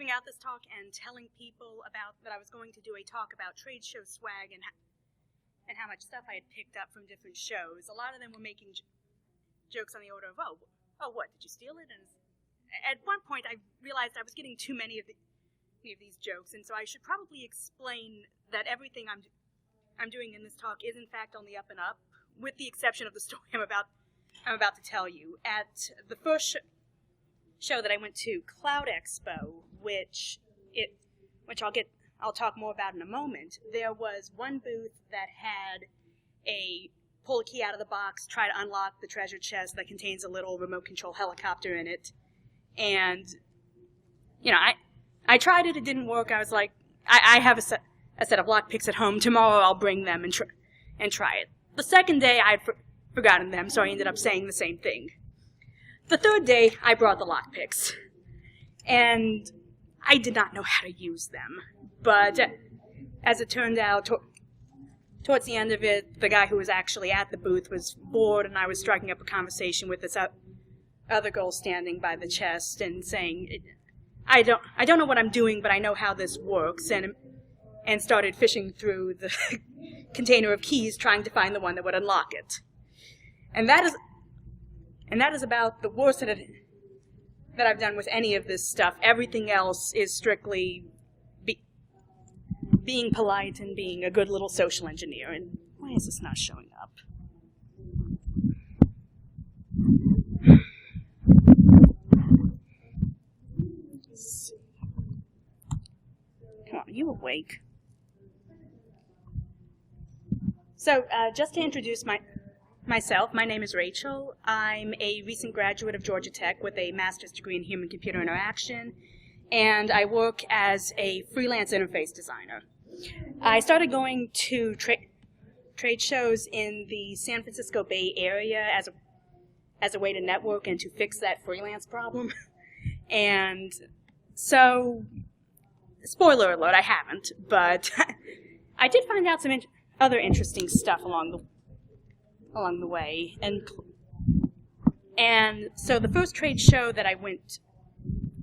starting out this talk and telling people that I was going to do a talk about trade show swag and how much stuff I had picked up from different shows. A lot of them were making jokes on the order of, oh, what, did you steal it? And at one point I realized I was getting too many of these jokes, and so I should probably explain that everything I'm doing in this talk is in fact on the up and up, with the exception of the story I'm about to tell you. At the first show that I went to, Cloud Expo, which I'll talk more about in a moment, there was one booth that had a pull a key out of the box, try to unlock the treasure chest that contains a little remote control helicopter in it. And, I tried it, it didn't work. I was like, I have a set of lockpicks at home. Tomorrow I'll bring them and try it. The second day I'd forgotten them, so I ended up saying the same thing. The third day, I brought the lockpicks, and I did not know how to use them. But as it turned out, towards the end of it, the guy who was actually at the booth was bored, and I was striking up a conversation with this other girl standing by the chest and saying, I don't know what I'm doing, but I know how this works, and started fishing through the container of keys, trying to find the one that would unlock it. And that is about the worst that I've done with any of this stuff. Everything else is strictly being polite and being a good little social engineer. And why is this not showing up? Come on, are you awake? So, just to introduce myself, my name is Rachel. I'm a recent graduate of Georgia Tech with a master's degree in human-computer interaction, and I work as a freelance interface designer. I started going to trade shows in the San Francisco Bay Area as a way to network and to fix that freelance problem. And so, spoiler alert, I haven't, but I did find out some other interesting stuff along the way, and so the first trade show that I went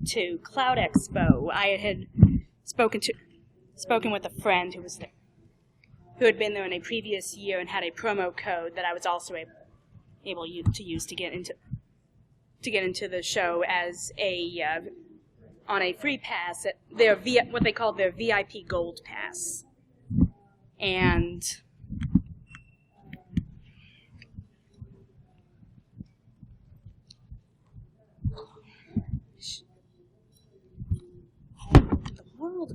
to, Cloud Expo, I had spoken with a friend who was there, who had been there in a previous year and had a promo code that I was also able to use to get into the show as on a free pass at what they called their VIP Gold Pass. And the world.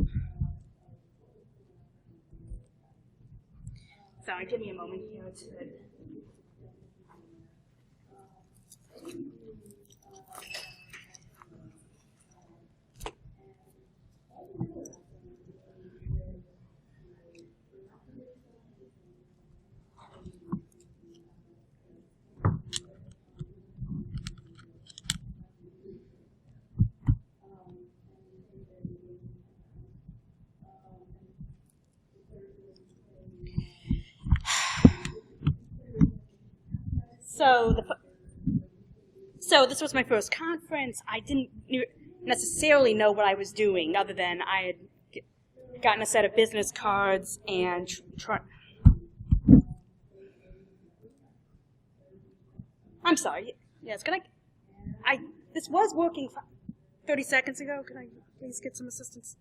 Sorry, give me a moment here to. So this was my first conference. I didn't necessarily know what I was doing, other than I had gotten a set of business cards and I'm sorry. Yes, can I? This was working 30 seconds ago. Can I please get some assistance?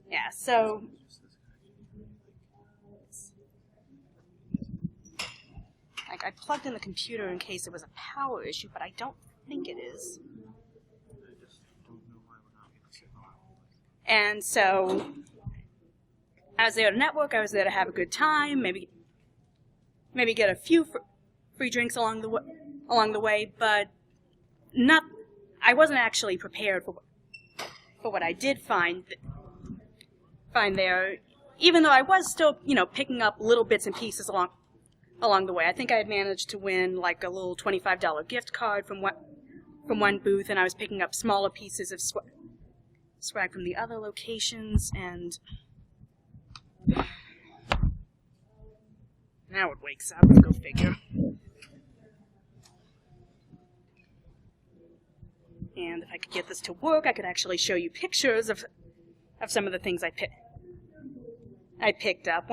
Yeah, so I plugged in the computer in case it was a power issue, but I don't think it is. And so I was there to network, I was there to have a good time, maybe get a few free drinks along the way, but I wasn't actually prepared for what I did find there, even though I was still, picking up little bits and pieces along the way. I think I had managed to win like a little $25 gift card from one booth, and I was picking up smaller pieces of swag from the other locations, and now it wakes up. Go figure. And if I could get this to work, I could actually show you pictures of some of the things I picked up.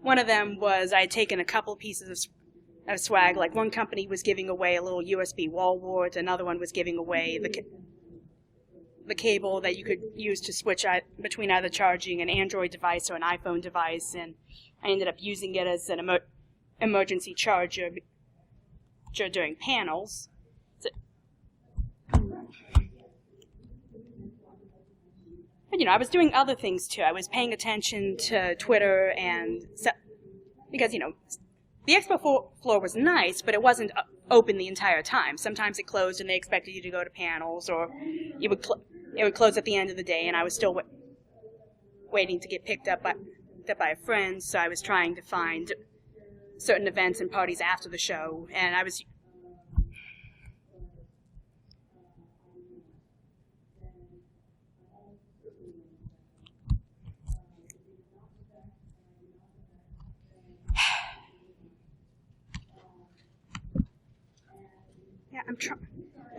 One of them was I had taken a couple pieces of swag. Like one company was giving away a little USB wall wart, another one was giving away the cable that you could use to switch between either charging an Android device or an iPhone device, and I ended up using it as an emergency charger during panels. But, I was doing other things too. I was paying attention to Twitter because, the expo floor was nice, but it wasn't open the entire time. Sometimes it closed and they expected you to go to panels, or it would close at the end of the day, and I was still waiting to get picked up by a friend, so I was trying to find certain events and parties after the show, and I was...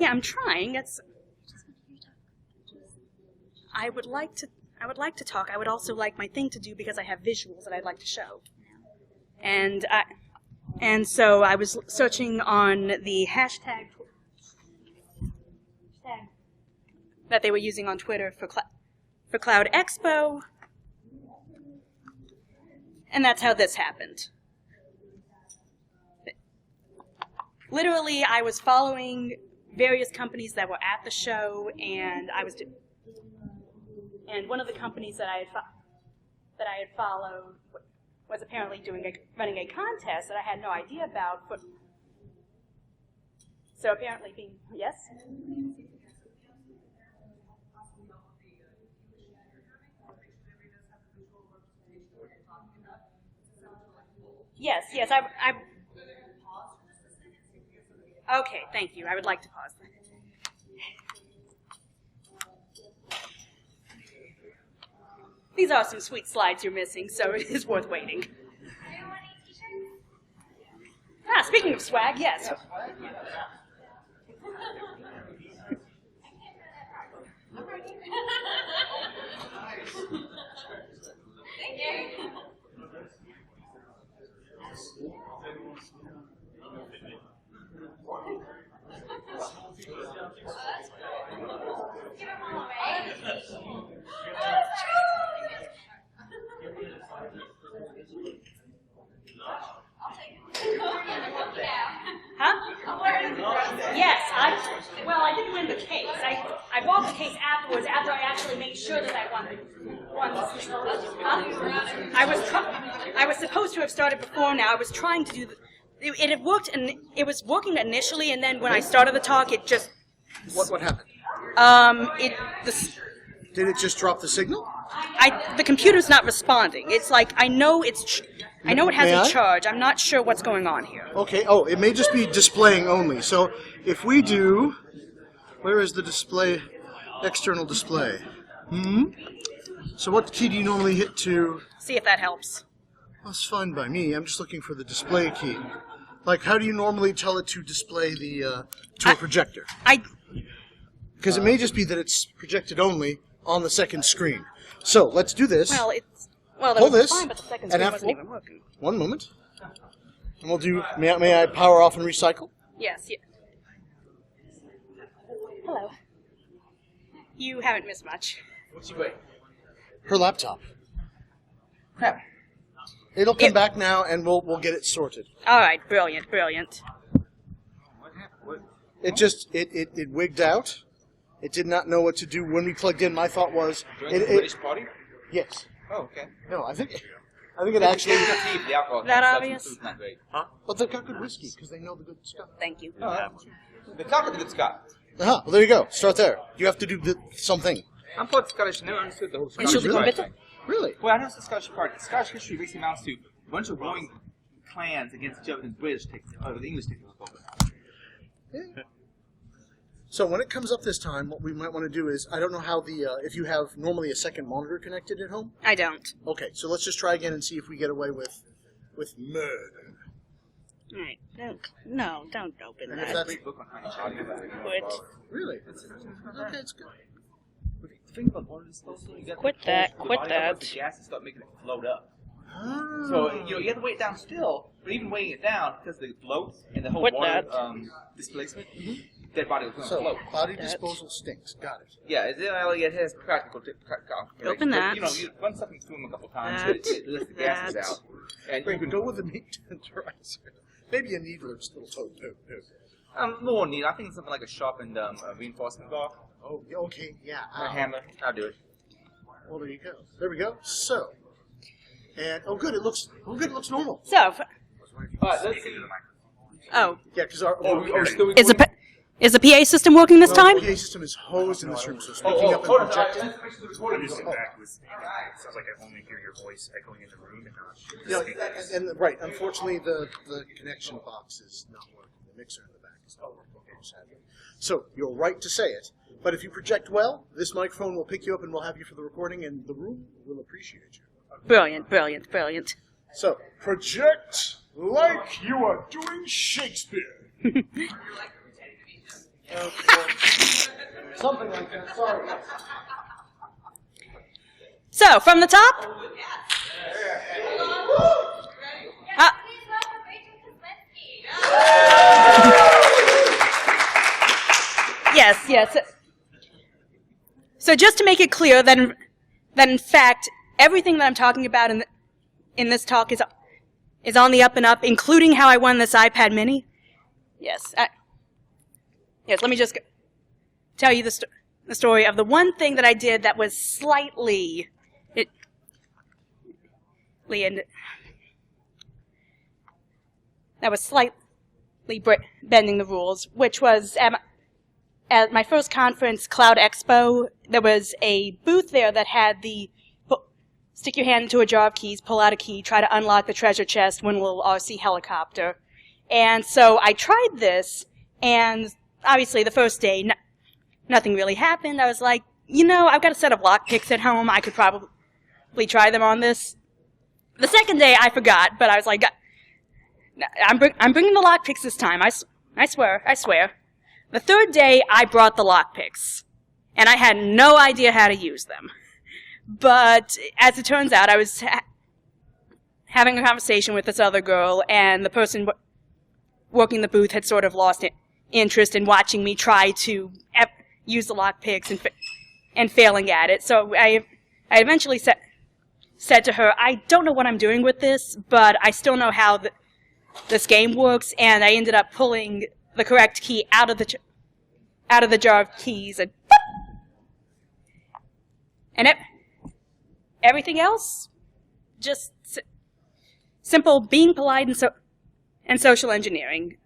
I'm trying. I would like to talk. I would also like my thing to do because I have visuals that I'd like to show. And so I was searching on the hashtag that they were using on Twitter for Cloud Expo, and that's how this happened. Literally, I was following various companies that were at the show, and and one of the companies that I had followed was apparently running a contest that I had no idea about. So apparently, yes. Yes. Okay, thank you. I would like to pause that. These are some sweet slides you're missing, so it is worth waiting. Speaking of swag, yes. Yes, I didn't win the case. I bought the case afterwards, after I actually made sure that I won this. I was supposed to have started before now. I was trying to do it had worked, and it was working initially, and then when I started the talk, it just... What happened? Did it just drop the signal? The computer's not responding. It's like, I know it has a charge. I'm not sure what's going on here. Okay, it may just be displaying only. So if we do... Where is the display? External display. So what key do you normally hit to... See if that helps. That's fine by me. I'm just looking for the display key. Like, how do you normally tell it to display to a projector? Because it may just be that it's projected only on the second screen. So let's do this. Hold this. Fine, but the second screen wasn't even working. One moment. And we'll do. May I power off and recycle? Yes. Hello. You haven't missed much. What's she waiting? Her laptop. Crap. It'll come back now, and we'll get it sorted. All right, brilliant. What happened? It just it wigged out. It did not know what to do when we plugged in. My thought was British party? Yes. Oh, okay. No, I think it actually. The alcohol. That obvious? It's not great. Huh? But they've got good whiskey because they know the good stuff. Thank you. The cock of the good Scott. Well, there you go. Start there. You have to do something. I'm part Scottish. I never understood the whole Scottish Entschuldigung, party bitte? thing. Really? Well, I know it's the Scottish part. Scottish history basically amounts to a bunch of rowing clans against each other, and the British take the English take over. Yeah. So when it comes up this time, what we might want to do is, I don't know how if you have normally a second monitor connected at home. I don't. Okay, so let's just try again and see if we get away with murder. All right. No, don't open And if that. that's Book on how to Quit. really okay, it's good. Think about water disposal. You got Quit to that, pull quit the body that. up with the gas and start making it float up. Ah. So you have to weigh it down still, but even weighing it down because the float and the whole Quit water that. Displacement, dead body will come So float. body disposal stinks. Got it. Yeah, it has practical. Open that. You run something through them a couple times, it lets the gases That. out. And Wait, but go with a meat tenderizer. Maybe a needle or just a little toe. more neat. I think something like a sharpened reinforcement bar, Oh, okay, yeah. a hammer. I'll do it. Well, there you go. There we go. So, and good. It looks normal. So, Let's see. oh, Yeah, because our Still is the PA system working this time? the PA system is hosed in this room, so speaking up and hold on. projecting. I'm just back with it sounds like I only hear your voice echoing in the room and not You know, speakers. and right, unfortunately, the connection box is not working. The mixer in the back is not working. Sadly. So you're right to say it. But if you project well, this microphone will pick you up and we'll have you for the recording, and the room will appreciate you. Brilliant, brilliant, brilliant. So project like you are doing Shakespeare. Something like that. Sorry. So, from the top? Yes. So just to make it clear that in fact, everything that I'm talking about in this talk is on the up and up, including how I won this iPad mini. Yes. Let me just tell you the story of the one thing that I did that was slightly bending the rules, which was at my first conference, Cloud Expo. There was a booth there that had the stick your hand into a jar of keys, pull out a key, try to unlock the treasure chest, win a little RC helicopter. And so I tried this, and obviously the first day, nothing really happened. I was like, I've got a set of lockpicks at home. I could probably try them on this. The second day, I forgot, but I was like, I'm bringing the lockpicks this time. I swear. The third day, I brought the lockpicks, and I had no idea how to use them. But as it turns out, I was having a conversation with this other girl, and the person working the booth had sort of lost interest in watching me try to use the lockpicks and failing at it. So I eventually said to her, I don't know what I'm doing with this, but I still know how this game works, and I ended up pulling the correct key out of the jar of keys, and everything else, just simple being polite and social engineering.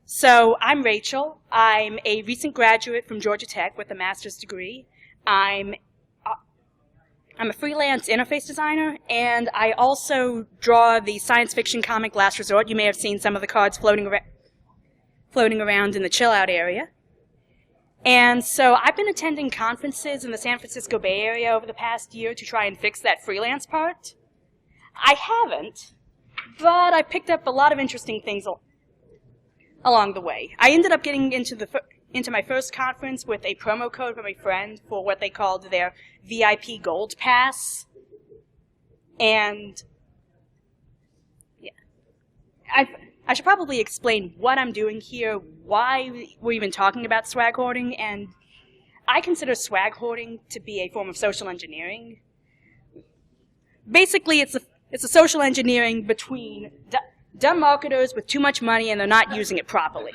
So I'm Rachel. I'm a recent graduate from Georgia Tech with a master's degree. I'm a freelance interface designer, and I also draw the science fiction comic Last Resort. You may have seen some of the cards floating around in the chill out area. And so I've been attending conferences in the San Francisco Bay Area over the past year to try and fix that freelance part. I haven't, but I picked up a lot of interesting things along the way. I ended up getting into my first conference with a promo code from a friend for what they called their VIP Gold Pass. And yeah, I should probably explain what I'm doing here, why we're even talking about swag hoarding, and I consider swag hoarding to be a form of social engineering. Basically, it's a social engineering between dumb marketers with too much money and they're not using it properly.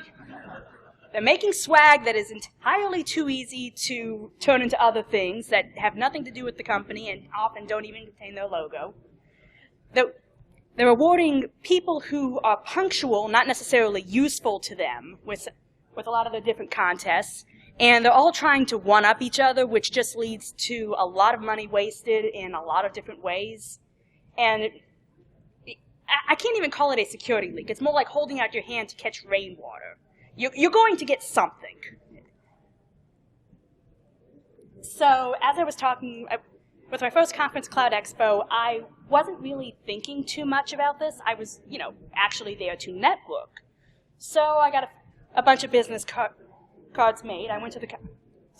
They're making swag that is entirely too easy to turn into other things that have nothing to do with the company and often don't even contain their logo. They're rewarding people who are punctual, not necessarily useful to them, with a lot of the different contests. And they're all trying to one-up each other, which just leads to a lot of money wasted in a lot of different ways. And I can't even call it a security leak. It's more like holding out your hand to catch rainwater. You're going to get something. So, as I was talking with my first conference, Cloud Expo, I wasn't really thinking too much about this. I was, actually there to network. So I got a bunch of business cards made. I went to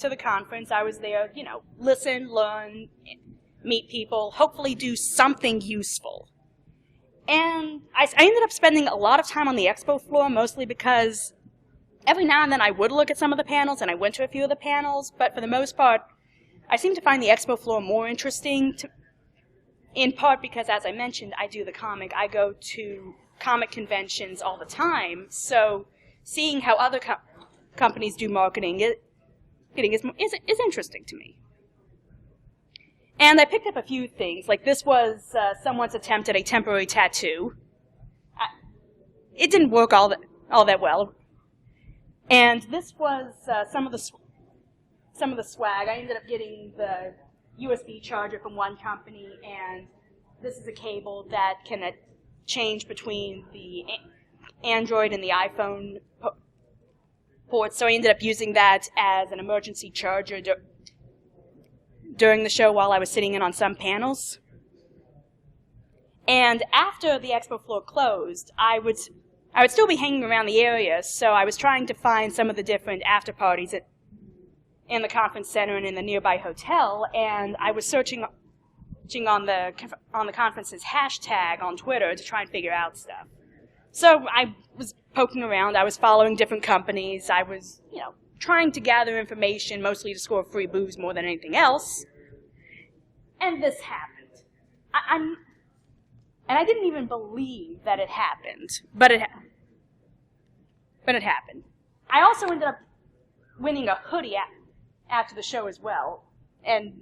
the conference. I was there, listen, learn, meet people, hopefully do something useful. And I ended up spending a lot of time on the expo floor, mostly because every now and then I would look at some of the panels, and I went to a few of the panels, but for the most part, I seem to find the expo floor more interesting, in part because, as I mentioned, I do the comic. I go to comic conventions all the time, so seeing how other companies do marketing is interesting to me. And I picked up a few things, like this was someone's attempt at a temporary tattoo. It didn't work all that well. And this was some of the swag. I ended up getting the USB charger from one company, and this is a cable that can change between the Android and the iPhone ports. So I ended up using that as an emergency charger during the show while I was sitting in on some panels. And after the expo floor closed, I would still be hanging around the area, so I was trying to find some of the different after parties in the conference center and in the nearby hotel, and I was searching on the conference's hashtag on Twitter to try and figure out stuff. So I was poking around, I was following different companies, I was, trying to gather information, mostly to score free booze more than anything else. And this happened. And I didn't even believe that it happened, but it happened. I also ended up winning a hoodie after the show as well, and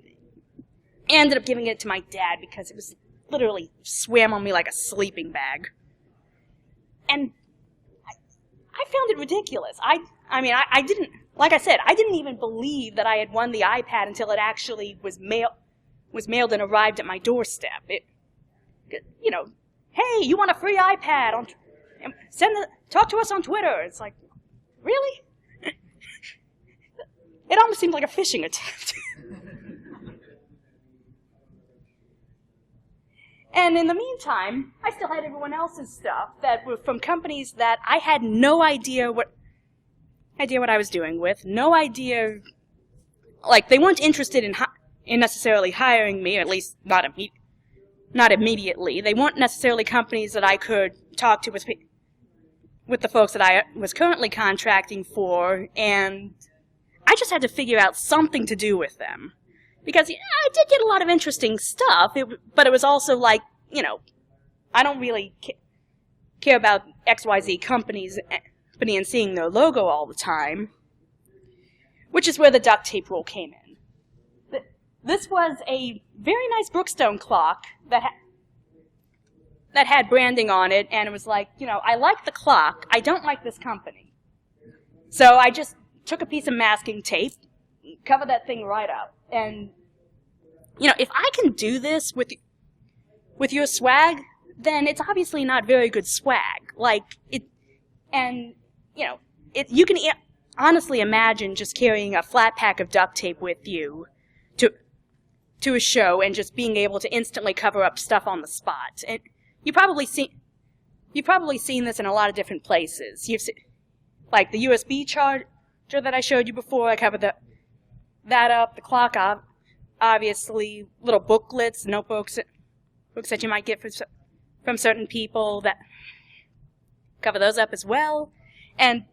ended up giving it to my dad because it was literally swam on me like a sleeping bag. And I found it ridiculous. I didn't, like I said, I didn't even believe that I had won the iPad until it actually was mailed and arrived at my doorstep. Hey, you want a free iPad? Talk to us on Twitter. It's like, really? It almost seemed like a phishing attempt. And in the meantime, I still had everyone else's stuff that were from companies that I had no idea what I was doing with, no idea, like, they weren't interested in necessarily hiring me, or at least not immediately. They weren't necessarily companies that I could talk to with the folks that I was currently contracting for, and I just had to figure out something to do with them. Because I did get a lot of interesting stuff, but it was also like, I don't really care about XYZ company and seeing their logo all the time, which is where the duct tape rule came in. This was a very nice Brookstone clock that had branding on it, and it was like, I like the clock, I don't like this company. So I just took a piece of masking tape, covered that thing right up, and, if I can do this with your swag, then it's obviously not very good swag. You can honestly imagine just carrying a flat pack of duct tape with you to a show and just being able to instantly cover up stuff on the spot. And you've probably seen this in a lot of different places. You've seen, like the USB charger that I showed you before. I covered that up. The clock, obviously, little booklets, notebooks, books that you might get from certain people that cover those up as well. And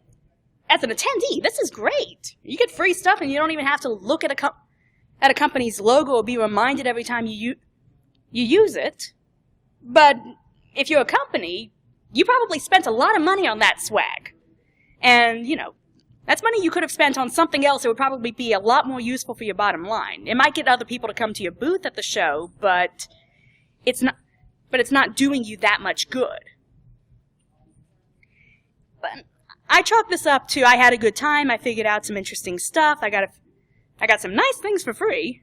as an attendee, this is great. You get free stuff, and you don't even have to look at a company's logo or be reminded every time you use it. But if you're a company, you probably spent a lot of money on that swag. And, that's money you could have spent on something else that would probably be a lot more useful for your bottom line. It might get other people to come to your booth at the show, but it's not doing you that much good. But I chalked this up to I had a good time, I figured out some interesting stuff, I got some nice things for free.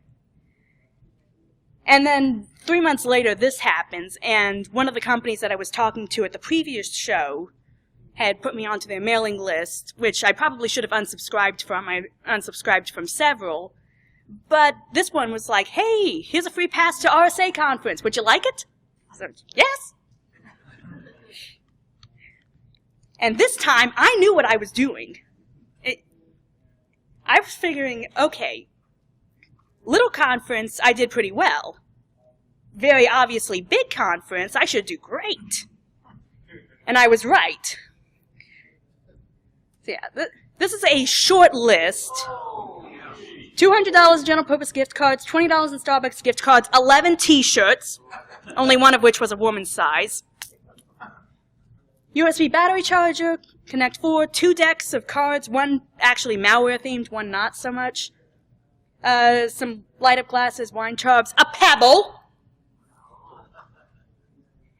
And then 3 months later, this happens, and one of the companies that I was talking to at the previous show had put me onto their mailing list, which I probably should have unsubscribed from. I unsubscribed from several, But this one was like, hey, here's a free pass to RSA conference. Would you like it? I said, yes. And this time, I knew what I was doing. I was figuring, okay, little conference, I did pretty well. Very obviously big conference, I should do great. And I was right. So yeah, this is a short list. $200 general purpose gift cards, $20 in Starbucks gift cards, 11 t-shirts, only one of which was a woman's size. USB battery charger, Connect 4, 2 decks of cards, one actually malware-themed, one not so much. Some light-up glasses, wine tubs, a pebble.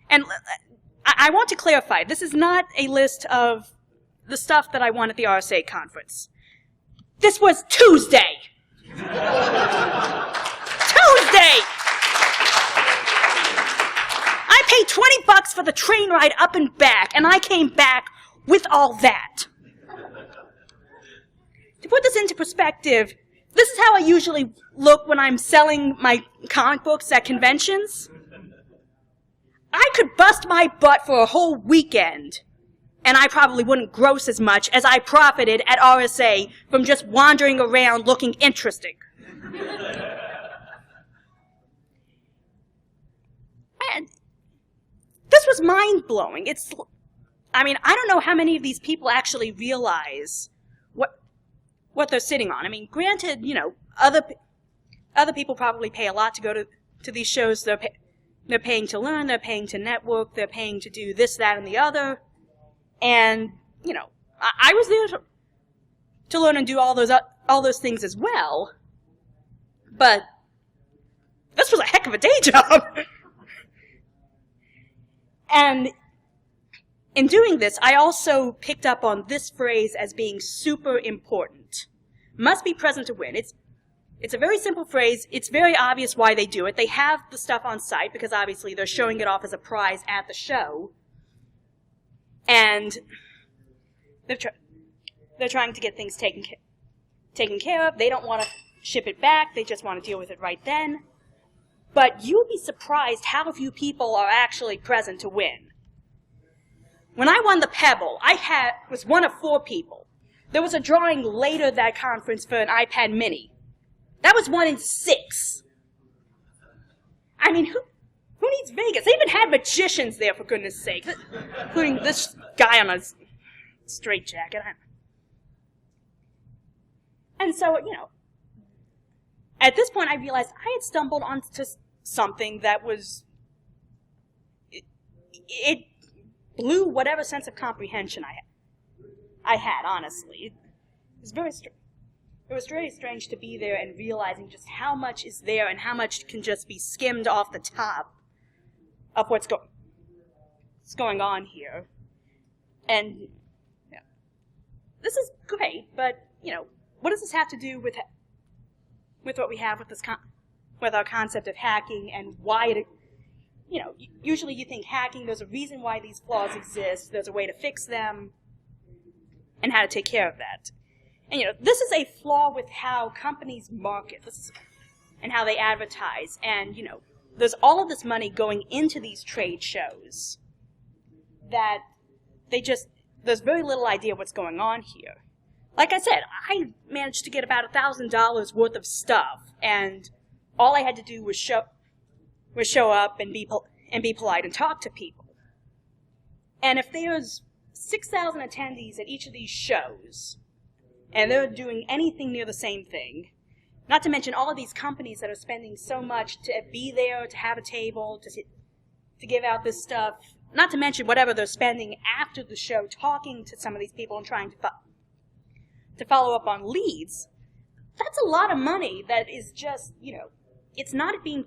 And I want to clarify, this is not a list of the stuff that I won at the RSA conference. This was Tuesday! Tuesday! I paid $20 for the train ride up and back, and I came back with all that. To put this into perspective, this is how I usually look when I'm selling my comic books at conventions. I could bust my butt for a whole weekend, and I probably wouldn't gross as much as I profited at RSA from just wandering around looking interesting. And this was mind-blowing. I don't know how many of these people actually realize what they're sitting on. I mean, granted, other people probably pay a lot to go to these shows. They're paying to learn, they're paying to network, they're paying to do this, that, and the other. And, I was there to learn and do all those things as well. But this was a heck of a day job. And in doing this, I also picked up on this phrase as being super important. Must be present to win. It's a very simple phrase. It's very obvious why they do it. They have the stuff on site because obviously they're showing it off as a prize at the show. And they're trying to get things taken care of. They don't want to ship it back. They just want to deal with it right then. But you'll be surprised how few people are actually present to win. When I won the Pebble, I was one of 4 people. There was a drawing later that conference for an iPad mini. That was 1 in 6. I mean, who needs Vegas? They even had magicians there, for goodness sake, including this guy on a straitjacket. And so, at this point I realized I had stumbled onto something that was... It blew whatever sense of comprehension I had, honestly. It was very strange to be there and realizing just how much is there and how much can just be skimmed off the top of what's going on here. And this is great, but what does this have to do with what we have with this with our concept of hacking and why it? Usually you think hacking, there's a reason why these flaws exist, there's a way to fix them, and how to take care of that. And, this is a flaw with how companies market and how they advertise. And, there's all of this money going into these trade shows that there's very little idea what's going on here. Like I said, I managed to get about $1,000 worth of stuff, and all I had to do was show up and be polite and talk to people. And if there's 6,000 attendees at each of these shows, and they're doing anything near the same thing, not to mention all of these companies that are spending so much to be there, to have a table, to give out this stuff, not to mention whatever they're spending after the show talking to some of these people and trying to follow up on leads, that's a lot of money that is just, it's not being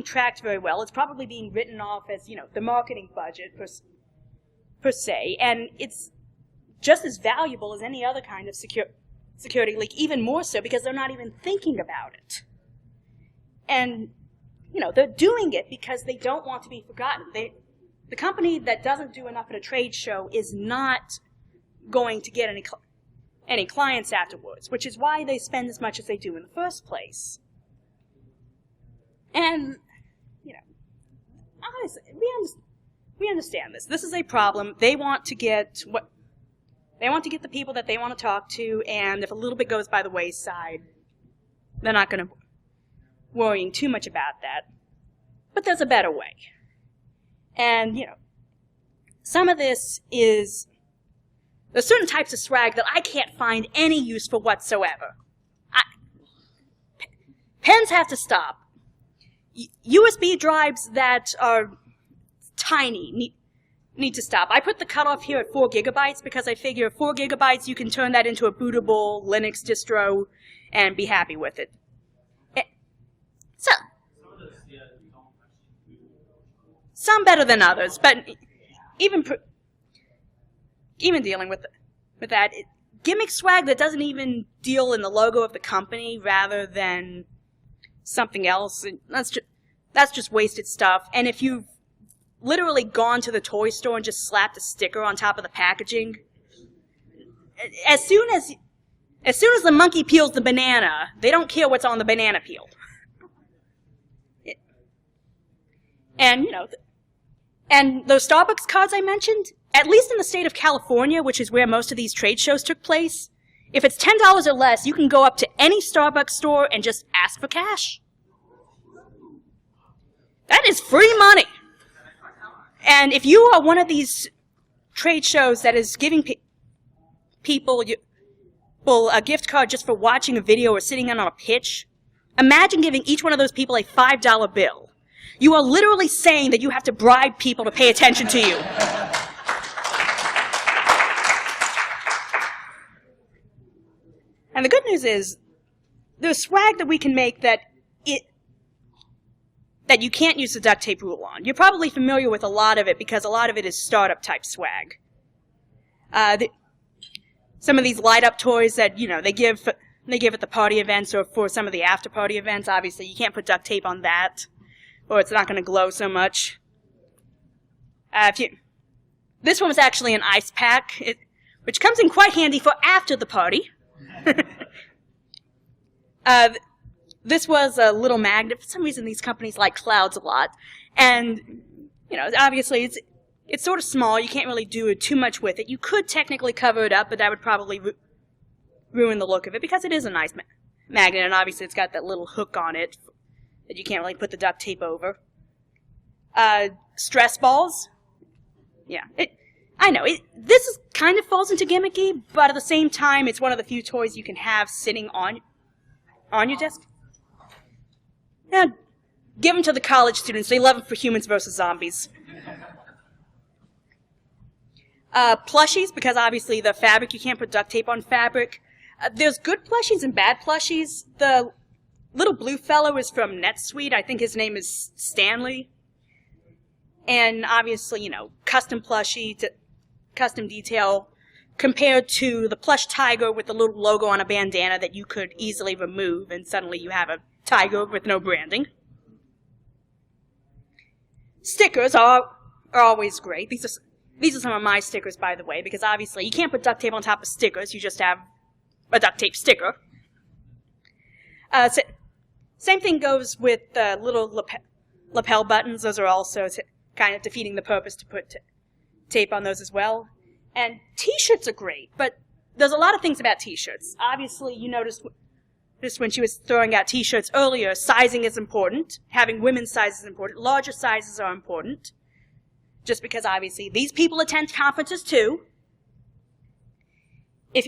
tracked very well. It's probably being written off as, the marketing budget per se, and it's just as valuable as any other kind of security leak, even more so because they're not even thinking about it. And, they're doing it because they don't want to be forgotten. The company that doesn't do enough at a trade show is not going to get any any clients afterwards, which is why they spend as much as they do in the first place. And, honestly, we understand this. This is a problem. They want to get the people that they want to talk to, and if a little bit goes by the wayside, they're not going to worrying too much about that. But there's a better way. And, some of this is, there's certain types of swag that I can't find any use for whatsoever. Pens have to stop. USB drives that are tiny need to stop. I put the cutoff here at 4 gigabytes because I figure 4 gigabytes you can turn that into a bootable Linux distro and be happy with it. So, some better than others, but even dealing with that, gimmick swag that doesn't even deal in the logo of the company rather than something else, that's just wasted stuff. And if you've literally gone to the toy store and just slapped a sticker on top of the packaging, as soon as the monkey peels the banana, they don't care what's on the banana peel. And, and those Starbucks cards I mentioned, at least in the state of California, which is where most of these trade shows took place, if it's $10 or less, you can go up to any Starbucks store and just ask for cash. That is free money. And if you are one of these trade shows that is giving people a gift card just for watching a video or sitting in on a pitch, imagine giving each one of those people a $5 bill. You are literally saying that you have to bribe people to pay attention to you. And the good news is, there's swag that we can make that you can't use the duct tape rule on. You're probably familiar with a lot of it because a lot of it is startup type swag. Some of these light up toys that, they give at the party events or for some of the after party events, obviously you can't put duct tape on that, or it's not going to glow so much. This one was actually an ice pack, which comes in quite handy for after the party. This was a little magnet. For some reason, these companies like clouds a lot. And, obviously, it's sort of small. You can't really do too much with it. You could technically cover it up, but that would probably ruin the look of it because it is a nice magnet, and obviously it's got that little hook on it that you can't really put the duct tape over. Stress balls. Yeah, I know, this kind of falls into gimmicky, but at the same time, it's one of the few toys you can have sitting on your desk. Yeah, give them to the college students. They love them for Humans vs. Zombies. Plushies, because obviously the fabric, you can't put duct tape on fabric. There's good plushies and bad plushies. The little blue fellow is from NetSuite. I think his name is Stanley. And obviously, custom plushie, custom detail, compared to the plush tiger with the little logo on a bandana that you could easily remove, and suddenly you have a tiger with no branding. Stickers are always great. These are some of my stickers, by the way, because obviously you can't put duct tape on top of stickers. You just have a duct tape sticker. Same thing goes with little lapel buttons. Those are also kind of defeating the purpose to put tape on those as well. And T-shirts are great, but there's a lot of things about T-shirts. Obviously, you noticed just when she was throwing out T-shirts earlier, sizing is important. Having women's sizes is important. Larger sizes are important. Just because, obviously, these people attend conferences, too. If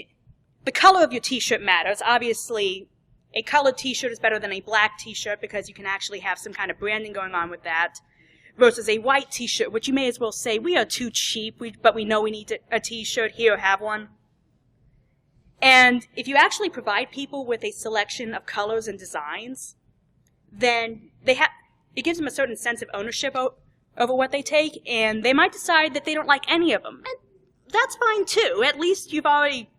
the color of your T-shirt matters, obviously, a colored T-shirt is better than a black T-shirt because you can actually have some kind of branding going on with that, versus a white T-shirt, which you may as well say, we are too cheap, but we know we need a T-shirt, here, have one. And if you actually provide people with a selection of colors and designs, then it gives them a certain sense of ownership over what they take, and they might decide that they don't like any of them. And that's fine, too. At least you've already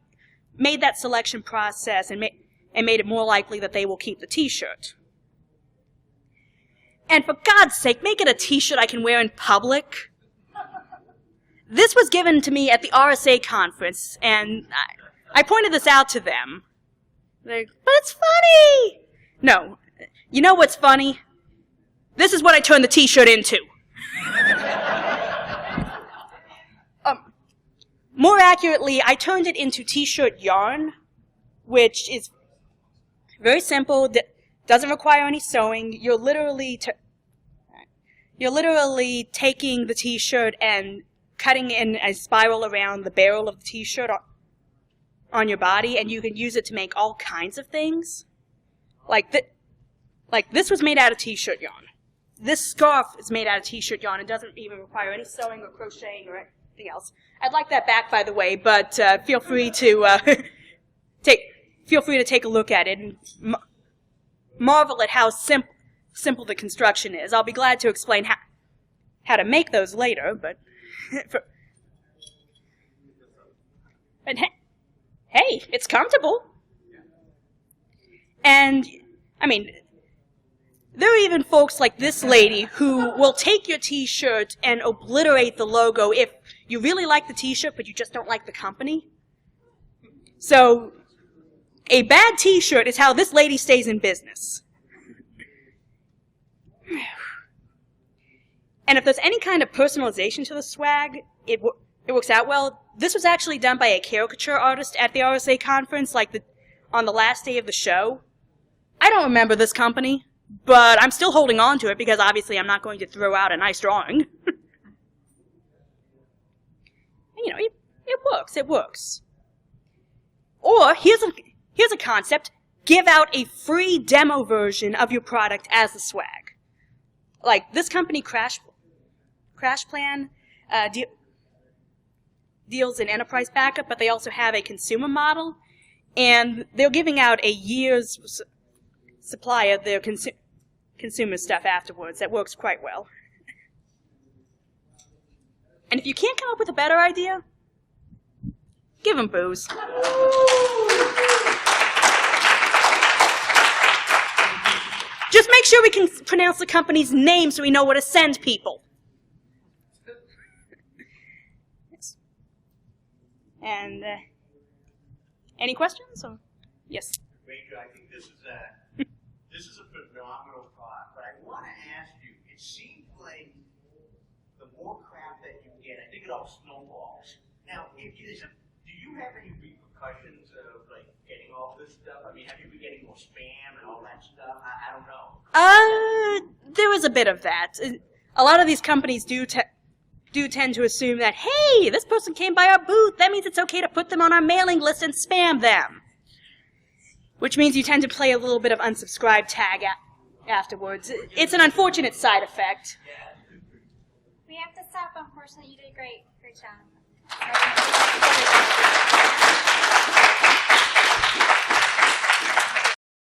made that selection process and made it more likely that they will keep the T-shirt. And for God's sake, make it a T-shirt I can wear in public. This was given to me at the RSA conference, and I pointed this out to them. Like, but it's funny! No. You know what's funny? This is what I turned the t-shirt into. More accurately, I turned it into t-shirt yarn, which is very simple, doesn't require any sewing. You're literally taking the t-shirt and cutting in a spiral around the barrel of the t-shirt on your body, and you can use it to make all kinds of things. Like this was made out of t-shirt yarn. This scarf is made out of t-shirt yarn. It doesn't even require any sewing or crocheting or anything else. I'd like that back, by the way, but feel free to take a look at it and marvel at how simple the construction is. I'll be glad to explain how to make those later, but hey, it's comfortable. And I mean, there are even folks like this lady who will take your t-shirt and obliterate the logo if you really like the t-shirt but you just don't like the company. So, a bad t-shirt is how this lady stays in business. And if there's any kind of personalization to the swag, it works out well. This was actually done by a caricature artist at the RSA conference, on the last day of the show. I don't remember this company, but I'm still holding on to it because obviously I'm not going to throw out a nice drawing. You know, it works. Or, here's a concept. Give out a free demo version of your product as a swag. Like, this company, Crash Plan, deals in enterprise backup, but they also have a consumer model, and they're giving out a year's supply of their consumer stuff afterwards. That works quite well. And if you can't come up with a better idea, give them booze. Just make sure we can pronounce the company's name so we know where to send people. Yes. And, any questions? Or? Yes. Major, I think this is a phenomenal thought, but I want to ask you, it seems like the more crap that you get, I think it all snowballs. Now, do you have any repercussions of, like, getting all this stuff? I mean, have you been getting more spam and all that stuff? I don't know. There was a bit of that. A lot of these companies do tend to assume that, hey, this person came by our booth, that means it's okay to put them on our mailing list and spam them. Which means you tend to play a little bit of unsubscribe tag afterwards. It's an unfortunate side effect. We have to stop, unfortunately. You did great. Great job.